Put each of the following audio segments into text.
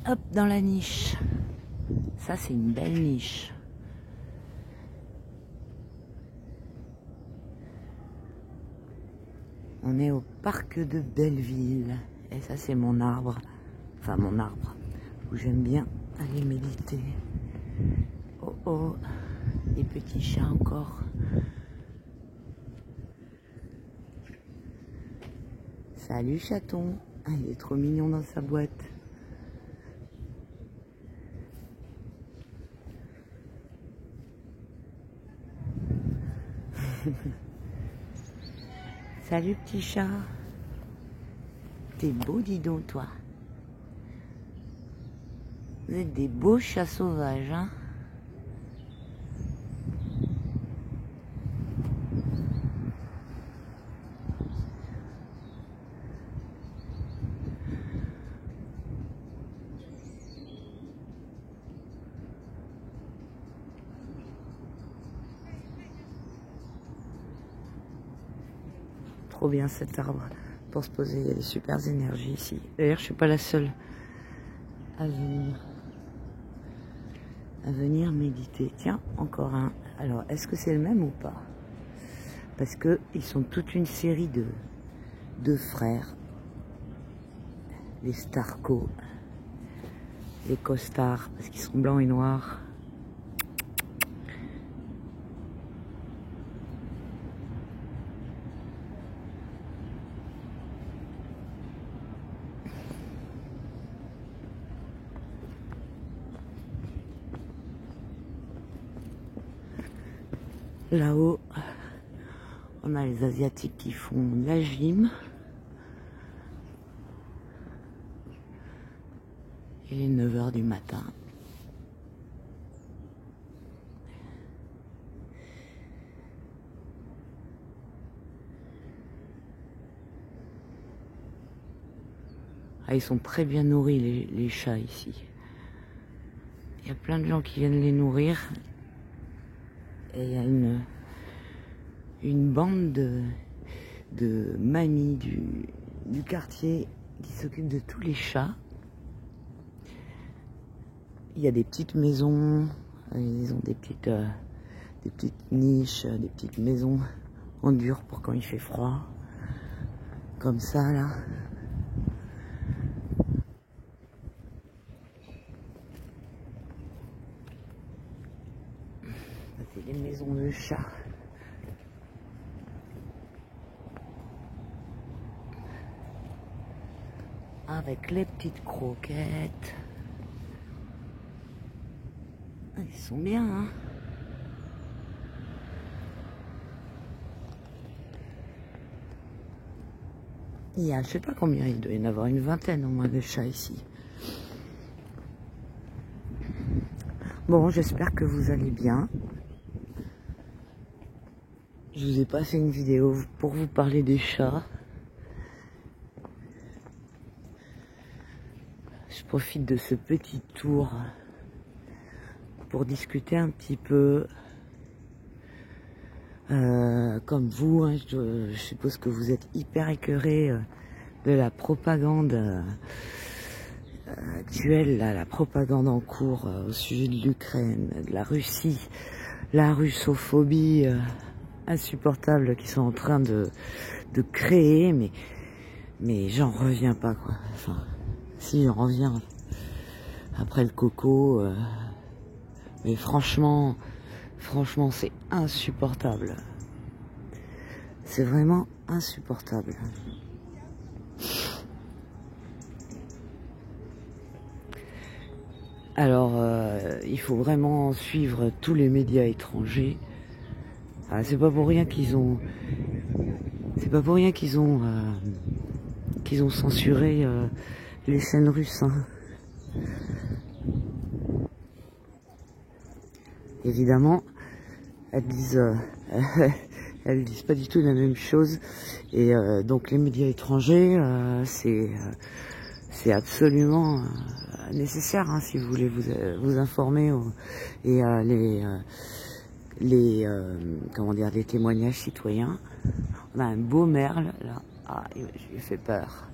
Hop, dans la niche. Ça, c'est une belle niche. On est au parc de Belleville. Et ça, c'est mon arbre. Enfin, mon arbre. Où j'aime bien aller méditer. Oh oh, les petits chats encore. Salut chaton. Ah, il est trop mignon dans sa boîte. Salut petit chat. T'es beau, dis donc, toi. Vous êtes des beaux chats sauvages, hein? Trop bien cet arbre pour se poser. Il y a des super énergies ici. D'ailleurs, je suis pas la seule à venir méditer. Tiens, encore un. Alors, est-ce que c'est le même ou pas? Parce que ils sont toute une série de frères. Les Starco, les costards, parce qu'ils sont blancs et noirs. Là-haut, on a les Asiatiques qui font de la gym. Il est 9 h du matin. Ah, ils sont très bien nourris, les chats ici. Il y a plein de gens qui viennent les nourrir. Et il y a une bande de mamies du quartier qui s'occupe de tous les chats. Il y a des petites maisons, ils ont des petites niches, des petites maisons en dur pour quand il fait froid. Comme ça, là. C'est des maisons de chats. Avec les petites croquettes. Ils sont bien, hein. Il y a, je sais pas combien, il doit y en avoir une vingtaine au moins de chats ici. Bon, j'espère que vous allez bien. Je vous ai pas fait une vidéo pour vous parler des chats. Je profite de ce petit tour pour discuter un petit peu. Comme vous, hein, je suppose que vous êtes hyper écœurés de la propagande actuelle, là, la propagande en cours au sujet de l'Ukraine, de la Russie, la russophobie insupportable qu'ils sont en train de créer, mais j'en reviens pas, quoi. Enfin, si, j'en reviens après le coco, mais franchement, c'est insupportable. C'est vraiment insupportable. Alors, il faut vraiment suivre tous les médias étrangers. Ah, c'est pas pour rien qu'ils ont censuré les chaînes russes. Hein. Évidemment, elles disent pas du tout la même chose. Et donc les médias étrangers, c'est absolument nécessaire, hein, si vous voulez vous informer et comment dire, les témoignages citoyens. On a un beau merle là. Ah, je lui ai fait peur.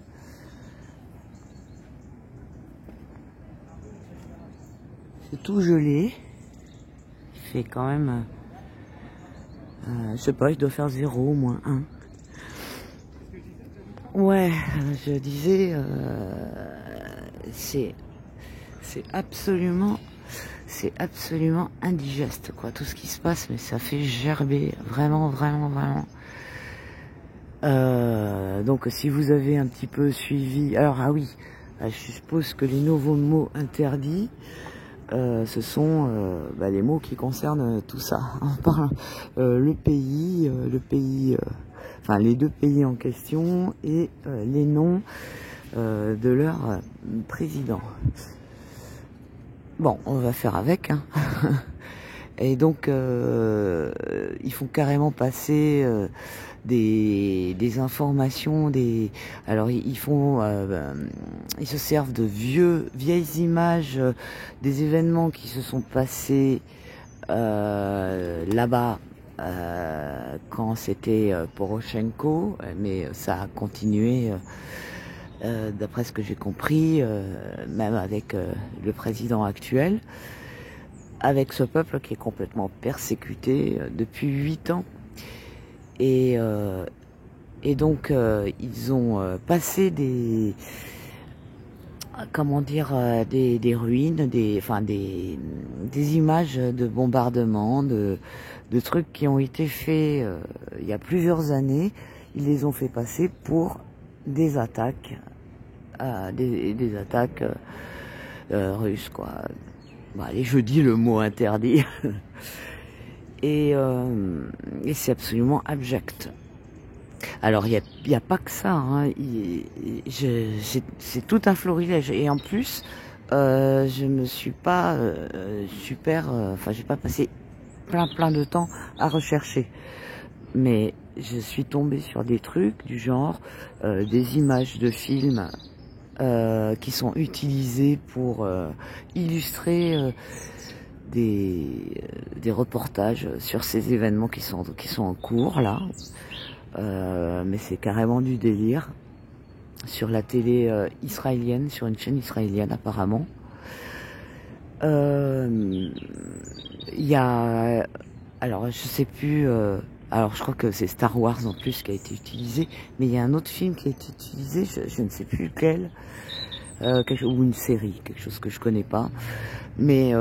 C'est tout gelé. Il fait quand même, je sais pas, il doit faire 0 au moins 1. Ouais, je disais, c'est absolument indigeste, quoi, tout ce qui se passe, mais ça fait gerber, vraiment. Donc si vous avez un petit peu suivi, alors ah oui, je suppose que les nouveaux mots interdits, ce sont les mots qui concernent tout ça. On parle le pays, enfin les 2 pays en question et les noms de leur président. Bon, on va faire avec, hein. Et donc ils font carrément passer des informations, alors ils se servent de vieilles images des événements qui se sont passés là-bas quand c'était Poroshenko, mais ça a continué d'après ce que j'ai compris, même avec le président actuel, avec ce peuple qui est complètement persécuté depuis 8 ans. Et donc ils ont passé des ruines, des images de bombardements, de trucs qui ont été faits il y a plusieurs années. Ils les ont fait passer pour des attaques, des attaques russes, quoi. Bon, allez, je dis le mot interdit. Et c'est absolument abject. Alors il y a pas que ça, hein. C'est tout un florilège. Et en plus, je me suis pas j'ai pas passé plein de temps à rechercher. Mais je suis tombée sur des trucs du genre des images de films qui sont utilisées pour illustrer des reportages sur ces événements qui sont en cours là, mais c'est carrément du délire sur la télé israélienne, sur une chaîne israélienne apparemment. Il y a, alors je sais plus, alors je crois que c'est Star Wars en plus qui a été utilisé, mais il y a un autre film qui a été utilisé, je ne sais plus lequel, ou une série, quelque chose que je connais pas. Mais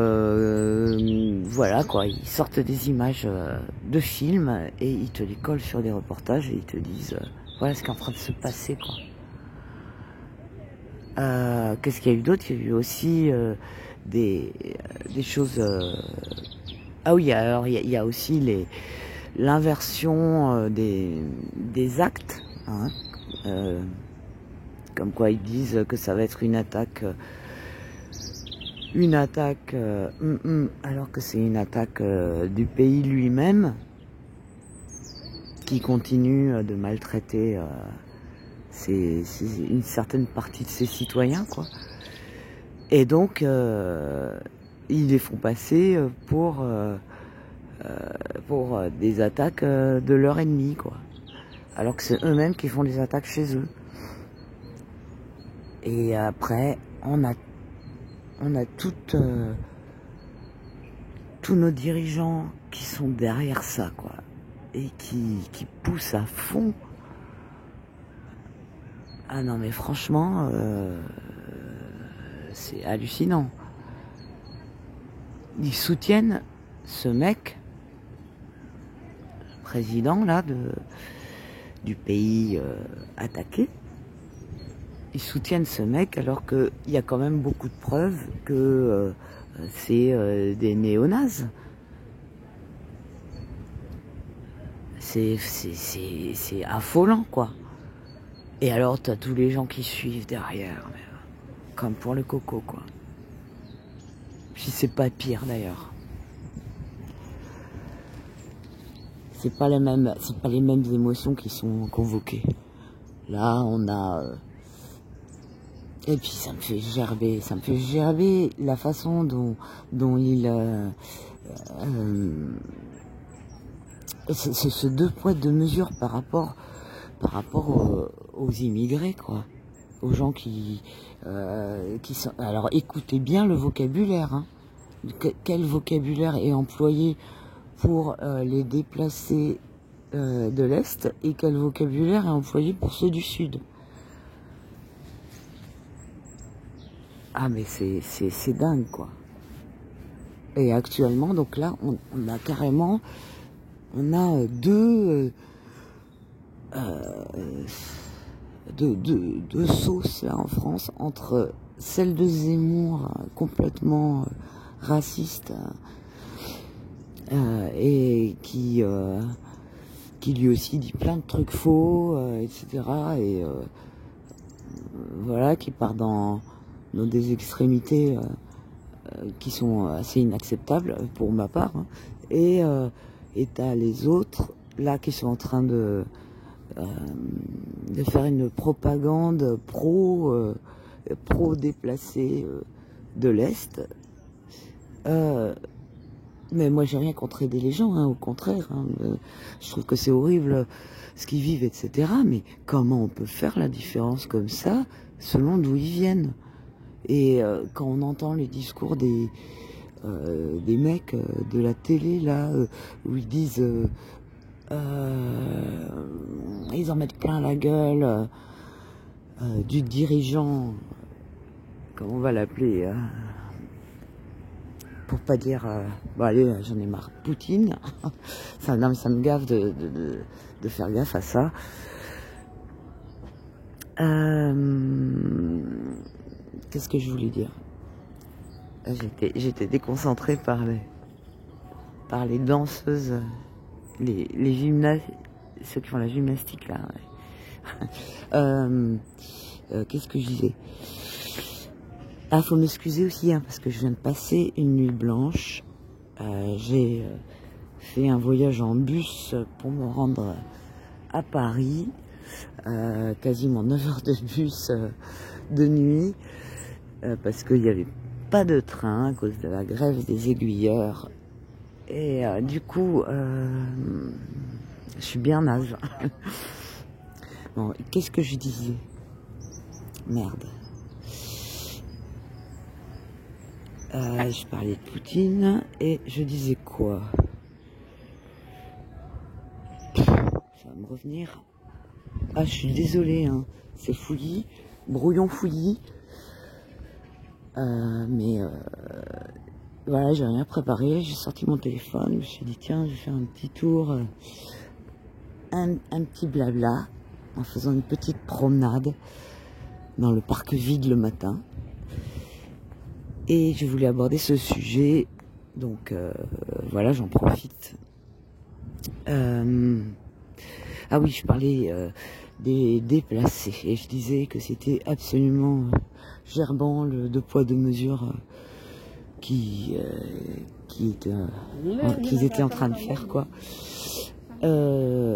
voilà quoi, ils sortent des images de films et ils te les collent sur des reportages et ils te disent voilà ce qui est en train de se passer, quoi. Qu'est-ce qu'il y a eu d'autre? Il y a eu aussi des choses. Ah oui, alors il y a aussi l'inversion des actes, hein, comme quoi ils disent que ça va être une attaque. Alors que c'est une attaque du pays lui-même qui continue de maltraiter une certaine partie de ses citoyens, quoi. Et donc ils les font passer pour des attaques de leur ennemi, quoi. Alors que c'est eux-mêmes qui font des attaques chez eux. Et après on a tous nos dirigeants qui sont derrière ça, quoi, et qui poussent à fond. Ah non mais franchement, c'est hallucinant. Ils soutiennent ce mec, président là du pays attaqué. Ils soutiennent ce mec alors qu'il y a quand même beaucoup de preuves que c'est des néo-nazis. C'est affolant, quoi. Et alors t'as tous les gens qui suivent derrière, mais, comme pour le coco, quoi. Si c'est pas pire d'ailleurs. C'est pas les mêmes émotions qui sont convoquées. Là on a et puis ça me fait gerber la façon dont il c'est ce 2 poids 2 mesures par rapport aux immigrés, quoi, aux gens qui sont. Alors écoutez bien le vocabulaire, hein. quel vocabulaire est employé pour les déplacés de l'Est et quel vocabulaire est employé pour ceux du Sud. Ah mais c'est dingue quoi. Et actuellement, donc là, on a carrément, on a deux sauces là en France, entre celle de Zemmour, complètement raciste, et qui lui aussi dit plein de trucs faux, etc. Et voilà, qui part dans des extrémités qui sont assez inacceptables pour ma part, hein. Et t'as les autres là qui sont en train de faire une propagande pro déplacé de l'Est. Mais moi j'ai rien contre aider les gens, hein, au contraire, hein. Je trouve que c'est horrible ce qu'ils vivent, etc. Mais comment on peut faire la différence comme ça selon d'où ils viennent? Et quand on entend les discours des mecs de la télé là, où ils disent ils en mettent plein la gueule du dirigeant, comment on va l'appeler, pour pas dire bon allez, j'en ai marre, Poutine. Non, mais ça me gave de faire gaffe à ça. Qu'est-ce que je voulais dire? J'étais déconcentrée par les danseuses, les gymnastes, ceux qui font la gymnastique là. Ouais. Qu'est-ce que je disais? Ah, faut m'excuser aussi, hein, parce que je viens de passer une nuit blanche. J'ai fait un voyage en bus pour me rendre à Paris. Quasiment 9 heures de bus de nuit, parce qu'il n'y avait pas de train à cause de la grève des aiguilleurs. Et du coup, je suis bien naze. Bon, qu'est-ce que je disais? Merde. Je parlais de Poutine et je disais quoi? Ça va me revenir. Ah, je suis désolée, hein. C'est fouillis, brouillon fouillis. Mais voilà, j'ai rien préparé. J'ai sorti mon téléphone. Je me suis dit, tiens, je vais faire un petit tour, un petit blabla, en faisant une petite promenade dans le parc vide le matin. Et je voulais aborder ce sujet, donc voilà, j'en profite. Ah oui, je parlais des déplacés, et je disais que c'était absolument gerbant le deux poids deux mesures qu'ils étaient en train de faire, quoi.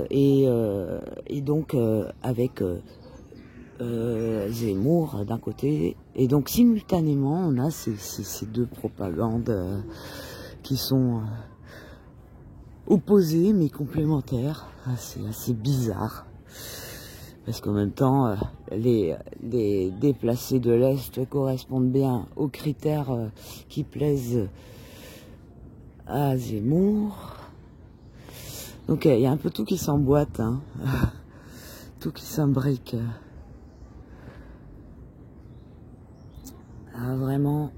Et donc avec Zemmour d'un côté, et donc simultanément on a ces deux propagandes qui sont opposées mais complémentaires. C'est assez bizarre, parce qu'en même temps les déplacés de l'Est correspondent bien aux critères qui plaisent à Zemmour. Donc il y a un peu tout qui s'emboîte, hein. Tout qui s'imbrique. Ah, vraiment.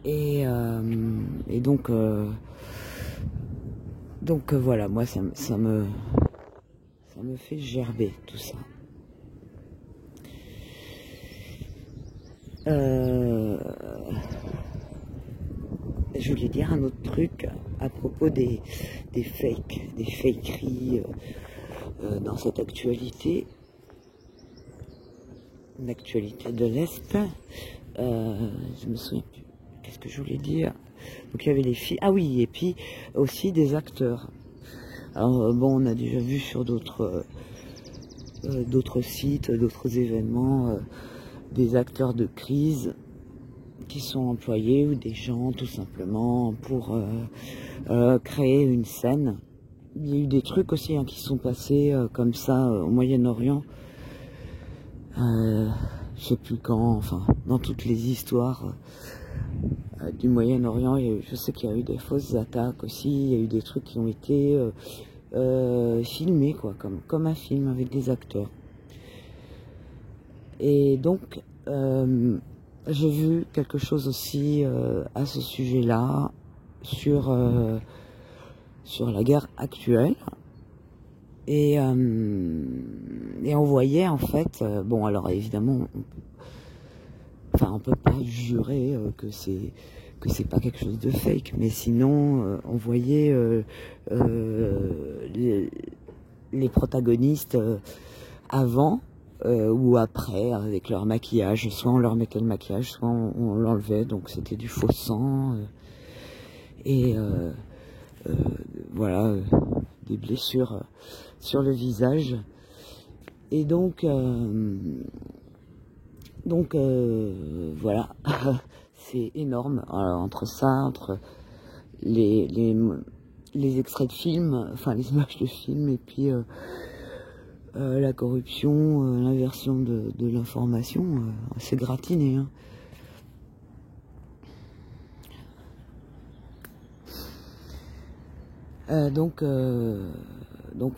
Et donc voilà, moi ça me fait gerber tout ça. Je voulais dire un autre truc à propos des fakeries dans cette actualité, l'actualité de l'Est. Je me souviens plus. Qu'est-ce que je voulais dire? Donc il y avait les filles. Ah oui, et puis aussi des acteurs. Alors bon, on a déjà vu sur d'autres sites, d'autres événements, des acteurs de crise qui sont employés, ou des gens tout simplement pour créer une scène. Il y a eu des trucs aussi, hein, qui sont passés comme ça au Moyen-Orient. Je sais plus quand, enfin dans toutes les histoires du Moyen-Orient. Je sais qu'il y a eu des fausses attaques aussi, il y a eu des trucs qui ont été filmés, quoi, comme un film avec des acteurs. Et donc, j'ai vu quelque chose aussi à ce sujet-là, sur la guerre actuelle. Et on voyait en fait, bon alors évidemment, on peut pas jurer que c'est pas quelque chose de fake, mais sinon on voyait les protagonistes avant ou après avec leur maquillage, soit on leur mettait le maquillage, soit on l'enlevait, donc c'était du faux sang et voilà, des blessures sur le visage. Et donc voilà, c'est énorme. Alors, entre ça, entre les extraits de films, enfin les images de films, et puis la corruption, l'inversion de l'information, c'est gratiné, hein. Donc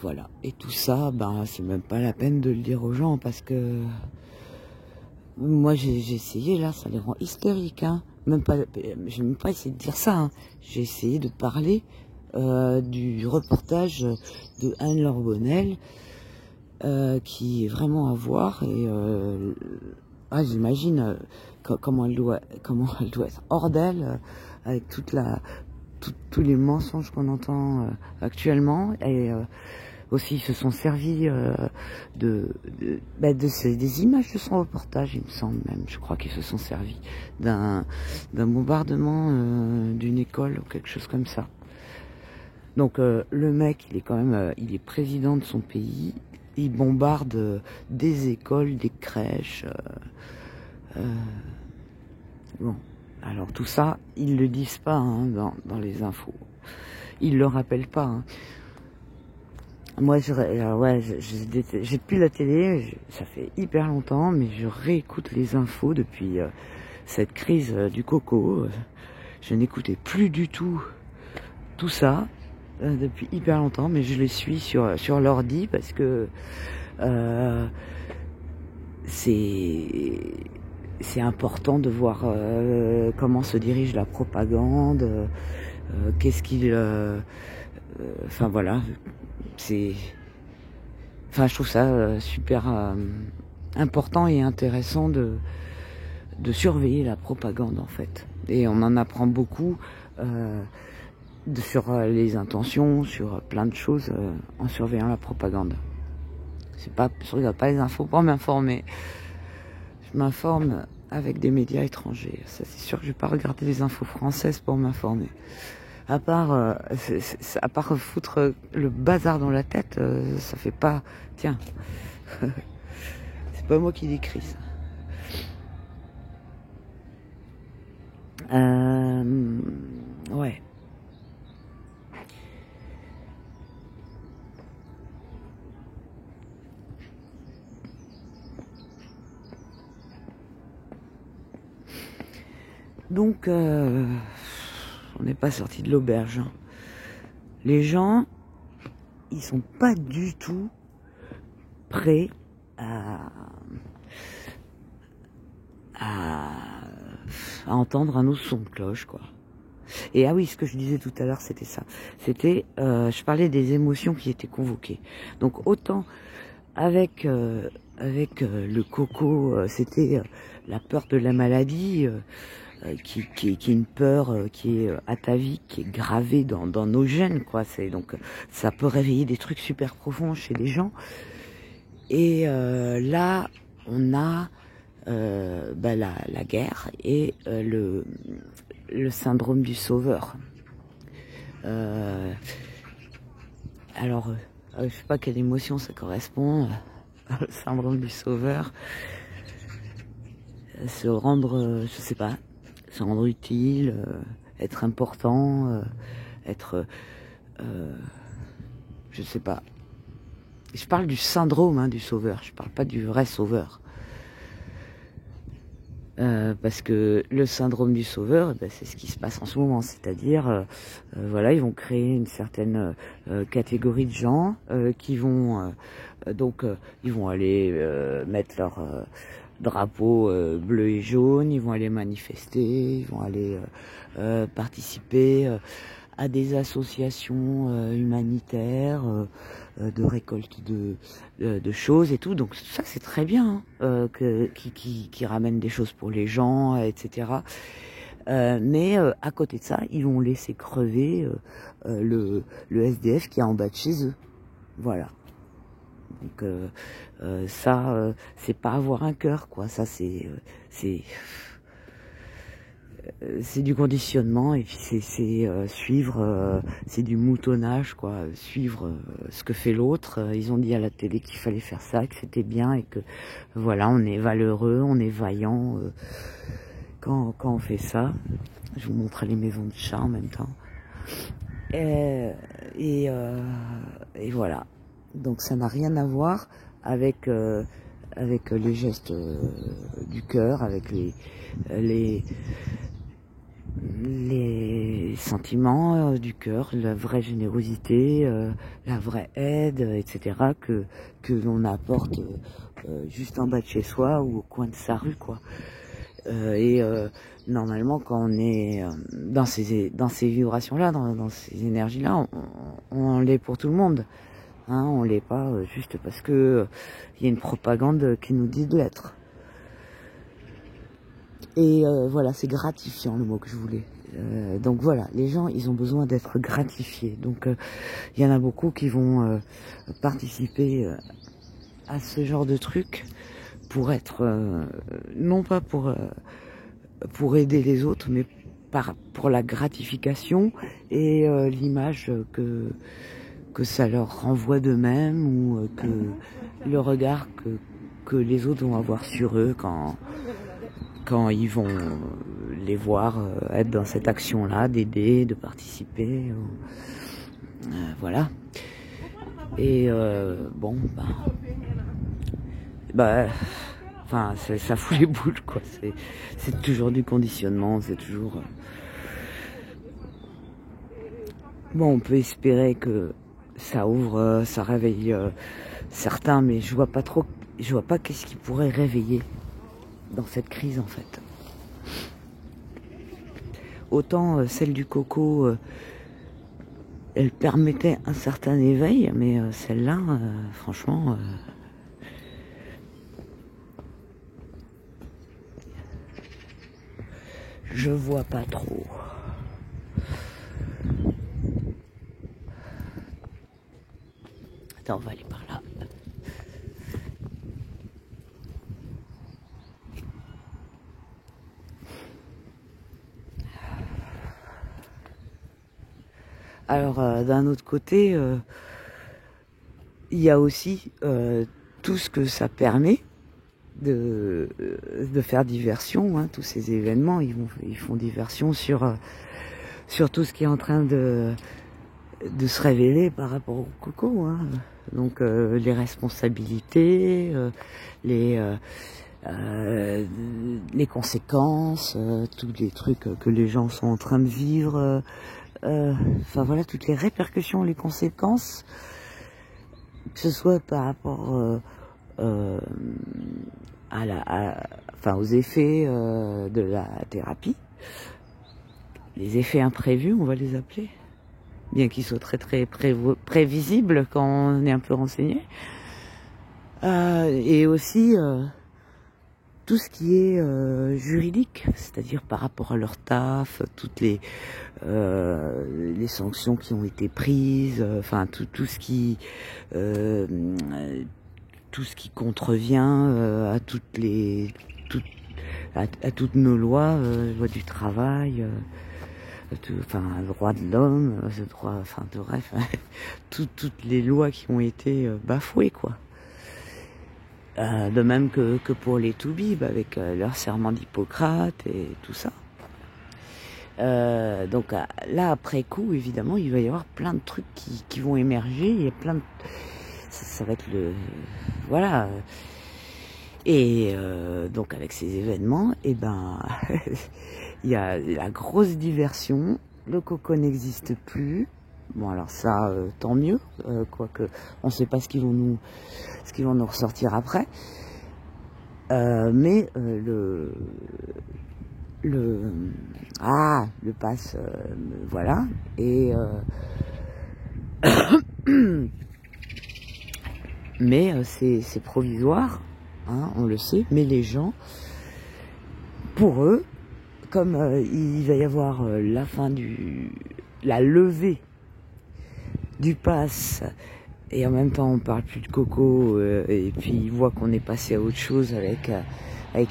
voilà. Et tout ça, c'est même pas la peine de le dire aux gens, parce que moi j'ai essayé, là, ça les rend hystériques, hein. J'ai même pas essayé de dire ça, hein. J'ai essayé de parler du reportage de Anne-Laure Bonnel, qui est vraiment à voir, et j'imagine comment elle doit être hors d'elle, avec tous les mensonges qu'on entend actuellement, et aussi ils se sont servis des images de son reportage, il me semble même, je crois qu'ils se sont servis d'un bombardement d'une école ou quelque chose comme ça. Donc le mec, il est quand même, il est président de son pays, il bombarde des écoles, des crèches, bon. Alors tout ça, ils le disent pas, hein, dans les infos. Ils le rappellent pas, hein. Moi, j'ai plus la télé, ça fait hyper longtemps, mais je réécoute les infos depuis cette crise du coco. Je n'écoutais plus du tout ça depuis hyper longtemps, mais je les suis sur l'ordi, parce que c'est important de voir comment se dirige la propagande, qu'est-ce qu'il... voilà, je trouve ça super important et intéressant de surveiller la propagande, en fait. Et on en apprend beaucoup sur les intentions, sur plein de choses en surveillant la propagande. Je regarde pas les infos pour m'informer. Je m'informe avec des médias étrangers. Ça, c'est sûr que je vais pas regarder les infos françaises pour m'informer. À part foutre le bazar dans la tête, ça fait pas... Tiens, c'est pas moi qui l'écris, ça. Ouais. Donc, on n'est pas sorti de l'auberge, hein. Les gens, ils sont pas du tout prêts à entendre un autre son de cloche, quoi. Et ah oui, ce que je disais tout à l'heure, c'était ça. C'était, je parlais des émotions qui étaient convoquées. Donc autant avec le coco, c'était la peur de la maladie, qui est une peur qui est atavique, qui est gravée dans nos gènes, quoi. Donc ça peut réveiller des trucs super profonds chez les gens. Et là, on a la guerre et le syndrome du sauveur. Alors, je sais pas quelle émotion ça correspond, le syndrome du sauveur. Se rendre, je sais pas, se rendre utile, être important, être... je sais pas. Je parle du syndrome, hein, du sauveur, je parle pas du vrai sauveur. Parce que le syndrome du sauveur, ben, c'est ce qui se passe en ce moment, c'est-à-dire, voilà, ils vont créer une certaine catégorie de gens qui vont, ils vont aller mettre leur drapeau bleu et jaune, ils vont aller manifester, ils vont aller participer à des associations humanitaires, de récolte de choses et tout. Donc ça c'est très bien, hein, qui ramène des choses pour les gens, etc. Mais à côté de ça, ils vont laisser crever le SDF qui est en bas de chez eux. Voilà. Donc ça, c'est pas avoir un cœur, quoi. Ça c'est du conditionnement et puis c'est suivre, c'est du moutonnage, quoi. Suivre ce que fait l'autre. Ils ont dit à la télé qu'il fallait faire ça, que c'était bien et que voilà, on est valeureux, on est vaillant quand on fait ça. Je vous montrerai les maisons de chat en même temps. Et voilà. Donc ça n'a rien à voir avec les gestes du cœur, avec les sentiments du cœur, la vraie générosité, la vraie aide, etc. que l'on apporte juste en bas de chez soi ou au coin de sa rue, quoi. Normalement, quand on est dans ces vibrations-là, dans ces énergies-là, on l'est pour tout le monde. Hein, on l'est pas juste parce que y a une propagande qui nous dit de l'être. Et voilà, c'est gratifiant le mot que je voulais. Donc voilà, les gens, ils ont besoin d'être gratifiés. Donc il y en a beaucoup qui vont participer à ce genre de truc pour être, non pas pour aider les autres, mais pour la gratification et l'image que ça leur renvoie d'eux-mêmes ou que le regard que les autres vont avoir sur eux quand ils vont les voir être dans cette action-là, d'aider, de participer. Voilà. Et bon, enfin, ça fout les boules, quoi. C'est toujours du conditionnement, c'est toujours... Bon, on peut espérer que ça ouvre, ça réveille certains, mais je vois pas qu'est-ce qui pourrait réveiller dans cette crise, en fait. Autant celle du coco, elle permettait un certain éveil, mais celle-là, franchement... je vois pas trop. Attends, on va aller par là. Alors, d'un autre côté, il y a aussi tout ce que ça permet de faire diversion, hein, tous ces événements, ils font diversion sur tout ce qui est en train de se révéler par rapport au coco, hein. Donc les responsabilités, les conséquences, tous les trucs que les gens sont en train de vivre, enfin voilà, toutes les répercussions, les conséquences, que ce soit par rapport aux effets de la thérapie, les effets imprévus, on va les appeler, bien qu'ils soient très très prévisibles quand on est un peu renseigné, et aussi tout ce qui est juridique, c'est-à-dire par rapport à leur taf, toutes les sanctions qui ont été prises, enfin tout ce qui contrevient à toutes nos lois, loi du travail, le droit de l'homme, le droit, enfin bref, toutes les lois qui ont été bafouées, quoi. De même que pour les Toubibs, avec leur serment d'Hippocrate et tout ça. Donc là, après coup, évidemment, il va y avoir plein de trucs qui vont émerger. Il y a plein de... ça va être le... Voilà. Et donc avec ces événements, et ben il y a la grosse diversion, le coco n'existe plus. Bon alors ça, tant mieux, quoique on ne sait pas ce qu'ils vont nous ressortir après. Mais le pass, voilà. Et mais c'est provisoire, hein, on le sait. Mais les gens, pour eux, comme il va y avoir la levée du pass, et en même temps on parle plus de coco, et puis ils voient qu'on est passé à autre chose avec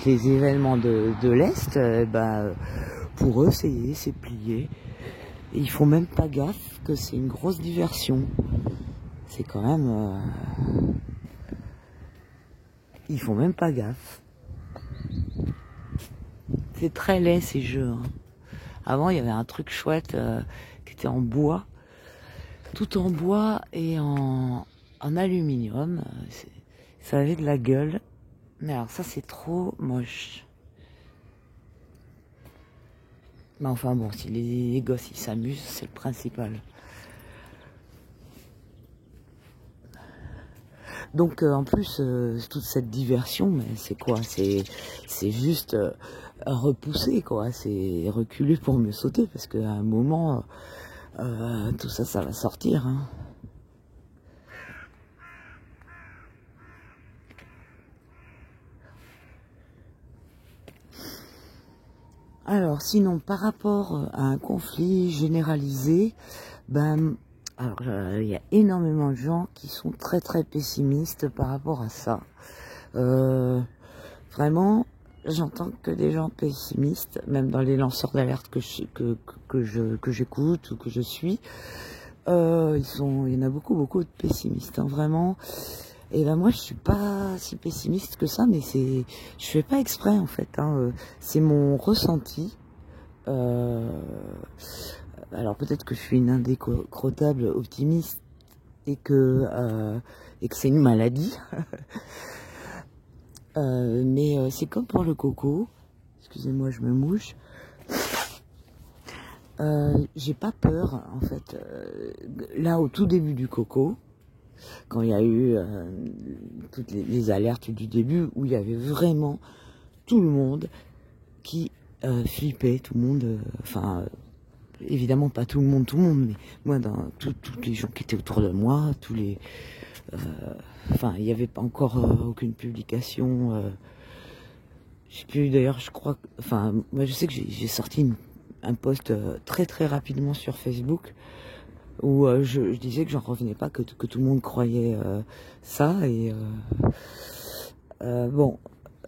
les événements de l'Est, pour eux c'est plié. Et ils font même pas gaffe que c'est une grosse diversion. C'est quand même... Ils font même pas gaffe. C'est très laid ces jeux. Hein. Avant il y avait un truc chouette qui était en bois. Tout en bois et en aluminium. Ça avait de la gueule. Mais alors ça c'est trop moche. Mais enfin bon, si les gosses ils s'amusent, c'est le principal. Donc en plus, toute cette diversion, mais c'est quoi? C'est juste repousser, quoi. C'est reculer pour mieux sauter, parce qu'à un moment, tout ça, ça va sortir. Hein. Alors sinon, par rapport à un conflit généralisé, alors il y a énormément de gens qui sont très très pessimistes par rapport à ça. Vraiment, j'entends que des gens pessimistes, même dans les lanceurs d'alerte que j'écoute ou que je suis. Il y en a beaucoup de pessimistes, hein, vraiment. Et ben moi je suis pas si pessimiste que ça, mais je fais pas exprès en fait, hein, c'est mon ressenti. Alors peut-être que je suis une indécrottable optimiste et que c'est une maladie. Mais c'est comme pour le coco. Excusez-moi, je me mouche. J'ai pas peur en fait. Là au tout début du coco, quand il y a eu toutes les alertes du début, où il y avait vraiment tout le monde qui flippait, tout le monde, évidemment pas tout le monde, mais moi, dans tous les gens qui étaient autour de moi, il n'y avait pas encore aucune publication, je sais plus d'ailleurs, je crois, moi je sais que j'ai sorti un post très très rapidement sur Facebook, où je disais que j'en revenais pas, que tout le monde croyait ça, et bon,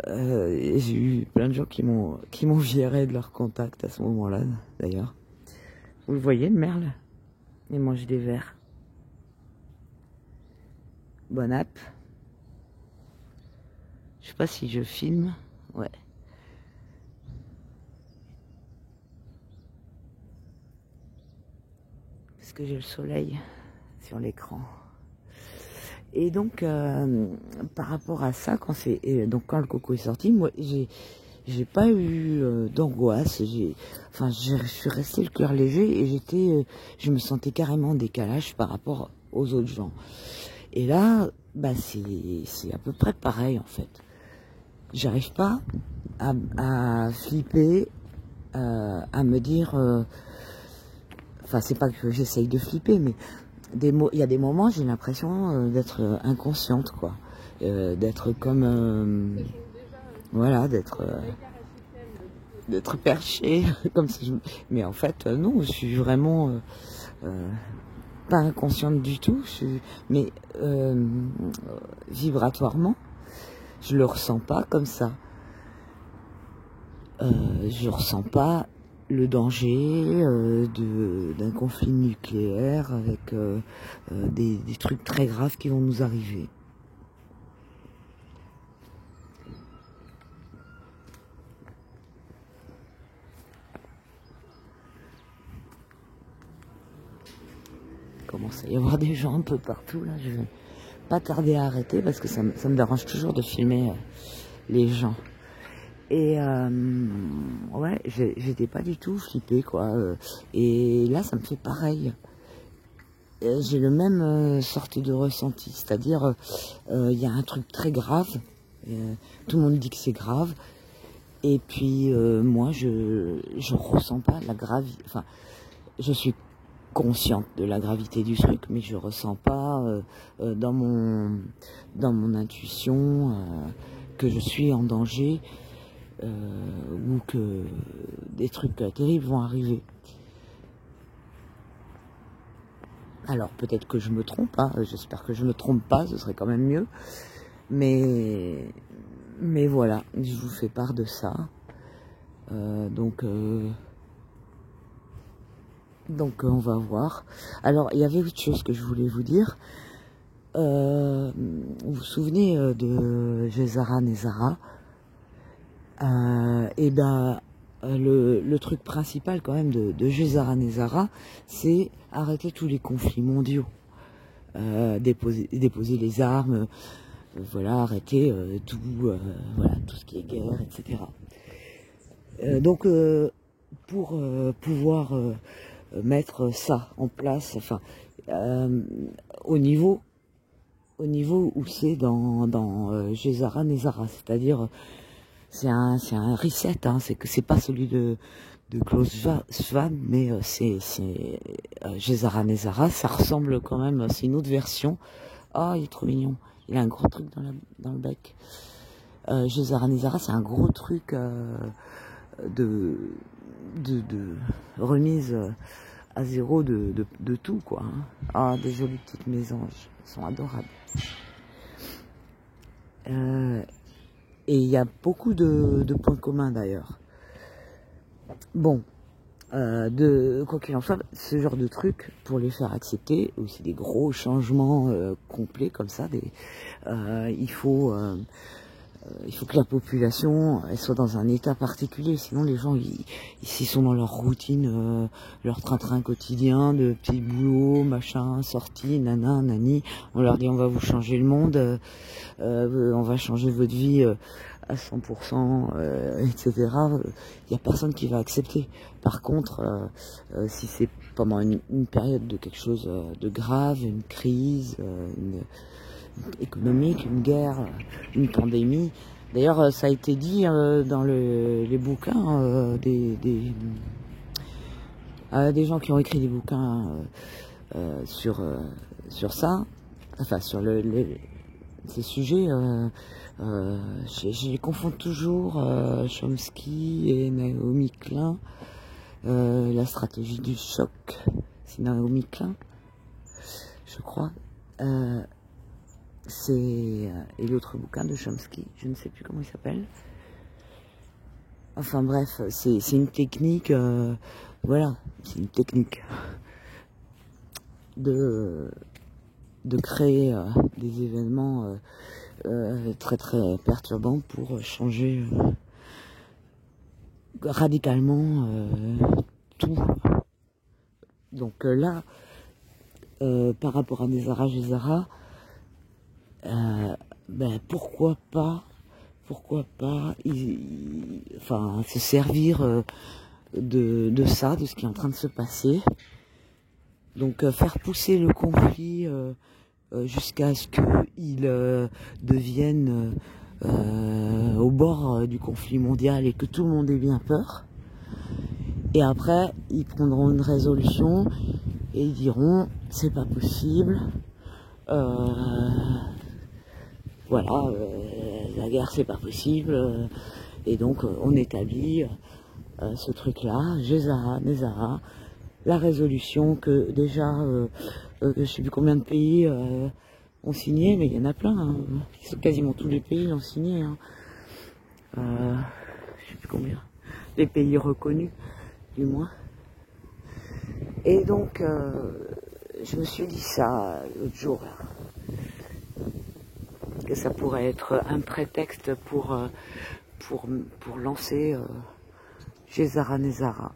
j'ai eu plein de gens qui m'ont viré de leur contact à ce moment-là, d'ailleurs. Vous le voyez, le merle, il mange des vers. Bonne app. Je sais pas si je filme, ouais. Parce que j'ai le soleil sur l'écran. Et donc, par rapport à ça, quand le coco est sorti, moi, j'ai pas eu d'angoisse. Je suis restée le cœur léger et je me sentais carrément en décalage par rapport aux autres gens. Et là, c'est à peu près pareil en fait. J'arrive pas à flipper, à me dire. C'est pas que j'essaye de flipper, mais il y a des moments, j'ai l'impression d'être inconsciente, quoi. D'être comme... voilà, d'être perchée, comme si mais en fait, non, je suis vraiment pas inconsciente du tout, mais vibratoirement, je le ressens pas comme ça. Je ressens pas le danger d'un conflit nucléaire avec des trucs très graves qui vont nous arriver. Il commence à y avoir des gens un peu partout là. Je vais pas tarder à arrêter parce que ça me dérange toujours de filmer les gens. Et ouais, j'étais pas du tout flippée, quoi. Et là, ça me fait pareil. J'ai le même sorte de ressenti, c'est-à-dire il y a un truc très grave, tout le monde dit que c'est grave, et puis moi je ressens pas la gravité, enfin je suis consciente de la gravité du truc, mais je ressens pas dans mon intuition que je suis en danger ou que des trucs terribles vont arriver. Alors peut-être que je me trompe, hein, j'espère que je ne me trompe pas, ce serait quand même mieux. Mais voilà, je vous fais part de ça. Donc on va voir. Alors il y avait autre chose que je voulais vous dire. Vous vous souvenez de Gézara Nézara? Et ben le truc principal quand même de Gézara Nézara, c'est arrêter tous les conflits mondiaux, déposer les armes, voilà, arrêter tout ce qui est guerre, etc. Donc pour pouvoir mettre ça en place, enfin au niveau où c'est dans Gézara Nézara, c'est-à-dire c'est un reset, hein, c'est pas celui de Klaus Schwab, mais c'est Gézara Nézara, ça ressemble quand même, c'est une autre version. Oh, il est trop mignon, il a un gros truc dans le bec. Gézara Nézara, c'est un gros truc de remise à zéro de tout, quoi. Ah, des jolies petites mésanges, elles sont adorables. Et il y a beaucoup de points communs d'ailleurs. Bon, quoi qu'il en soit, ce genre de trucs, pour les faire accepter, aussi des gros changements complets comme ça, il faut que la population elle soit dans un état particulier, sinon les gens ils sont dans leur routine, leur train-train quotidien de petits boulots, machin, sorties, nana, nani. On leur dit on va vous changer le monde, on va changer votre vie à 100%, etc. Il n'y a personne qui va accepter. Par contre, si c'est pendant une période de quelque chose de grave, une crise, économique, une guerre, une pandémie. D'ailleurs, ça a été dit dans les bouquins des gens qui ont écrit des bouquins sur ça, enfin sur ces sujets. Je les confonds toujours, Chomsky et Naomi Klein. La stratégie du choc, c'est Naomi Klein, je crois. Et l'autre bouquin de Chomsky, je ne sais plus comment il s'appelle. Enfin bref, c'est une technique, voilà, c'est une technique de créer des événements très très perturbants pour changer radicalement tout. Donc là, par rapport à Gézara, pourquoi pas se servir de ça, de ce qui est en train de se passer. Donc faire pousser le conflit jusqu'à ce qu'il devienne au bord du conflit mondial et que tout le monde ait bien peur. Et après, ils prendront une résolution et ils diront c'est pas possible. Voilà, la guerre c'est pas possible, et donc on établit ce truc-là, Gézara, Nézara, la résolution que déjà, je sais plus combien de pays ont signé, mais il y en a plein, hein. Quasiment tous les pays l'ont signé, hein. Je sais plus combien, les pays reconnus, du moins. Et donc, je me suis dit ça l'autre jour, que ça pourrait être un prétexte pour lancer Gézara Nézara.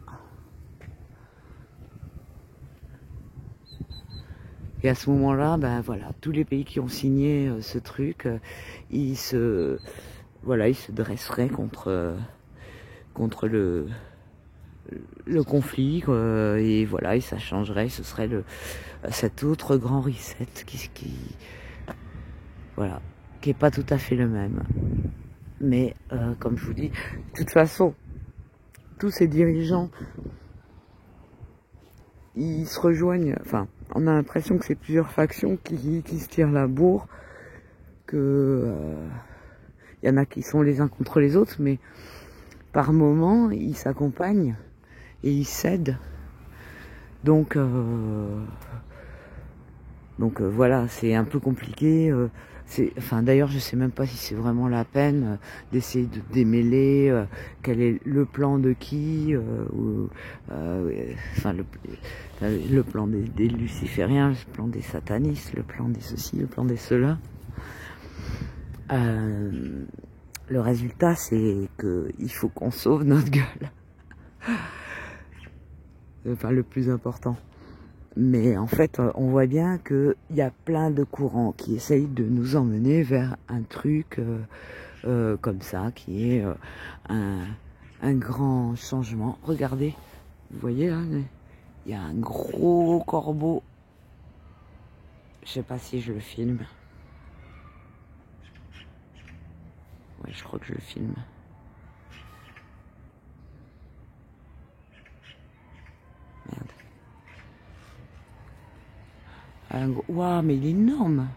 Et à ce moment-là, ben voilà, tous les pays qui ont signé ce truc, ils se voilà, il se dresserait contre le conflit, quoi, et voilà, et ça changerait, ce serait cet autre grand reset voilà, qui est pas tout à fait le même. Mais comme je vous dis, de toute façon, tous ces dirigeants, ils se rejoignent, enfin, on a l'impression que c'est plusieurs factions qui se tirent la bourre, que y en a qui sont les uns contre les autres, mais par moments, ils s'accompagnent et ils s'aident. Donc voilà, c'est un peu compliqué. Enfin, d'ailleurs, je sais même pas si c'est vraiment la peine d'essayer de démêler quel est le plan de qui, enfin le plan des lucifériens, le plan des satanistes, le plan des ceci, le plan des cela. Le résultat, c'est que il faut qu'on sauve notre gueule. Enfin, le plus important. Mais en fait, on voit bien qu'il y a plein de courants qui essayent de nous emmener vers un truc comme ça, qui est un grand changement. Regardez, vous voyez là, il y a un gros corbeau. Je sais pas si je le filme. Ouais, je crois que je le filme. Merde. Waouh, mais il est énorme.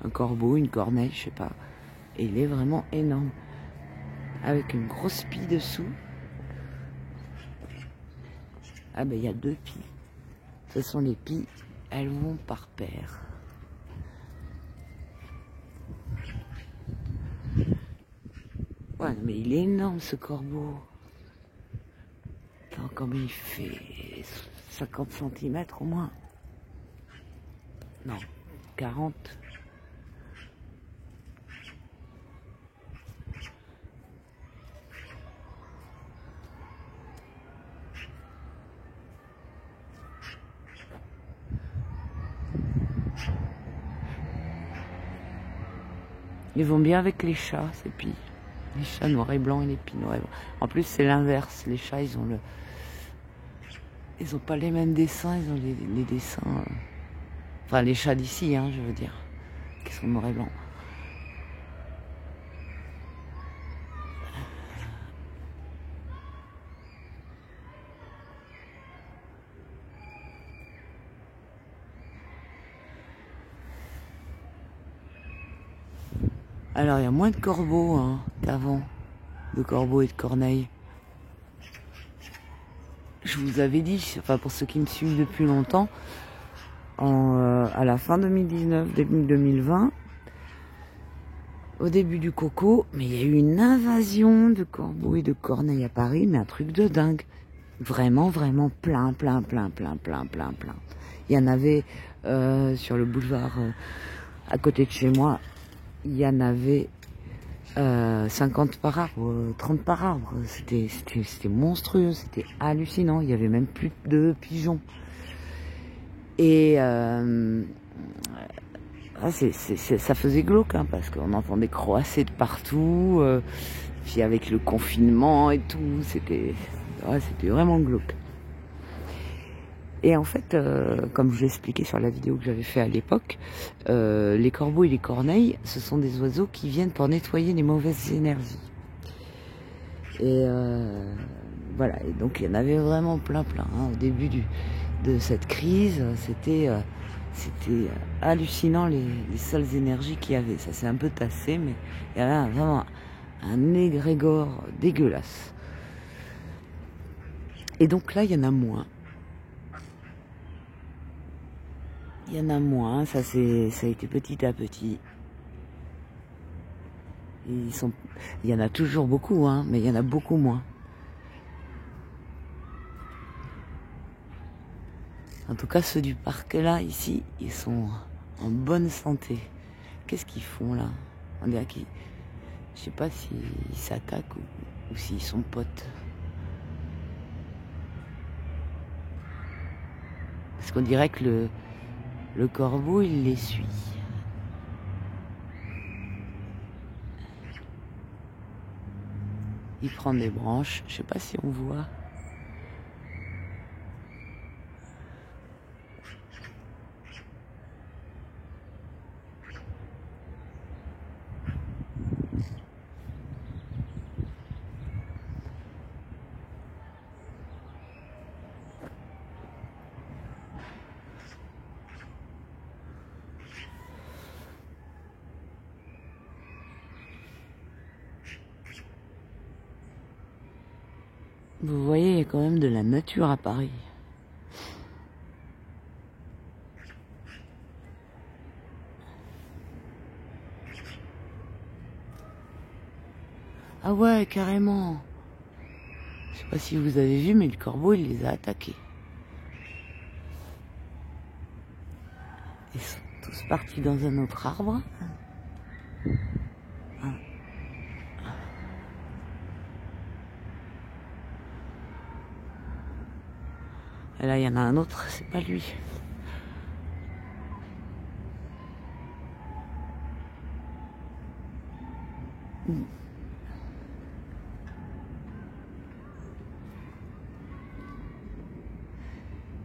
Un corbeau, une corneille, je sais pas. Et il est vraiment énorme. Avec une grosse pie dessous. Ah ben il y a 2 pies. Ce sont les pies, elles vont par paire. Ouais, mais il est énorme ce corbeau. Attends, comme il fait 50 cm au moins. Non, 40. Ils vont bien avec les chats, ces pies. Les chats noirs et blancs et les pies noirs et blancs. En plus, c'est l'inverse. Les chats, ils ont pas les mêmes dessins, ils ont les dessins... Enfin, les chats d'ici, hein, je veux dire, qui sont noirs et blancs. Alors, il y a moins de corbeaux qu'avant, de corbeaux et de corneilles. Je vous avais dit, enfin pour ceux qui me suivent depuis longtemps, à la fin 2019, début 2020, au début du coco, mais il y a eu une invasion de corbeaux et de corneilles à Paris, mais un truc de dingue. Vraiment, vraiment plein. Il y en avait sur le boulevard à côté de chez moi, il y en avait 50 par arbre, 30 par arbre. C'était monstrueux, c'était hallucinant. Il y avait même plus de pigeons. Et ça faisait glauque, hein, parce qu'on entendait croasser de partout. Puis avec le confinement et tout, c'était vraiment glauque. Et en fait, comme je vous l'ai expliqué sur la vidéo que j'avais fait à l'époque, les corbeaux et les corneilles, ce sont des oiseaux qui viennent pour nettoyer les mauvaises énergies. Et voilà, et donc il y en avait vraiment plein. Au début de cette crise, c'était hallucinant les seules énergies qu'il y avait. Ça s'est un peu tassé, mais il y avait vraiment un égrégore dégueulasse. Et donc là, il y en a moins. Il y en a moins, ça a été petit à petit. Il y en a toujours beaucoup, hein, mais il y en a beaucoup moins. En tout cas, ceux du parc là, ici, ils sont en bonne santé. Qu'est-ce qu'ils font là? On dirait qu'ils... Je sais pas s'ils s'attaquent ou s'ils sont potes. Parce qu'on dirait que le corbeau, il les suit. Il prend des branches, je sais pas si on voit. Vous voyez, il y a quand même de la nature à Paris. Ah ouais, carrément. Je sais pas si vous avez vu, mais le corbeau, il les a attaqués. Ils sont tous partis dans un autre arbre. Et là, il y en a un autre, c'est pas lui.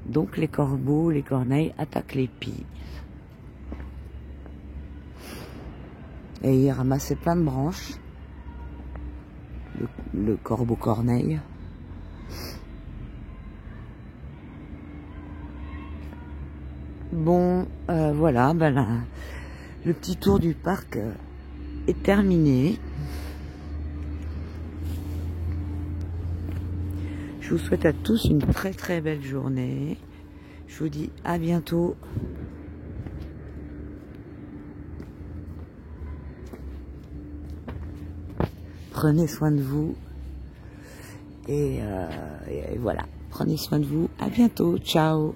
Donc les corbeaux, les corneilles attaquent les pies. Et il ramassait plein de branches. Le corbeau corneille. Bon, voilà, ben là, le petit tour du parc est terminé. Je vous souhaite à tous une très très belle journée. Je vous dis à bientôt. Prenez soin de vous. Et voilà, prenez soin de vous. À bientôt. Ciao.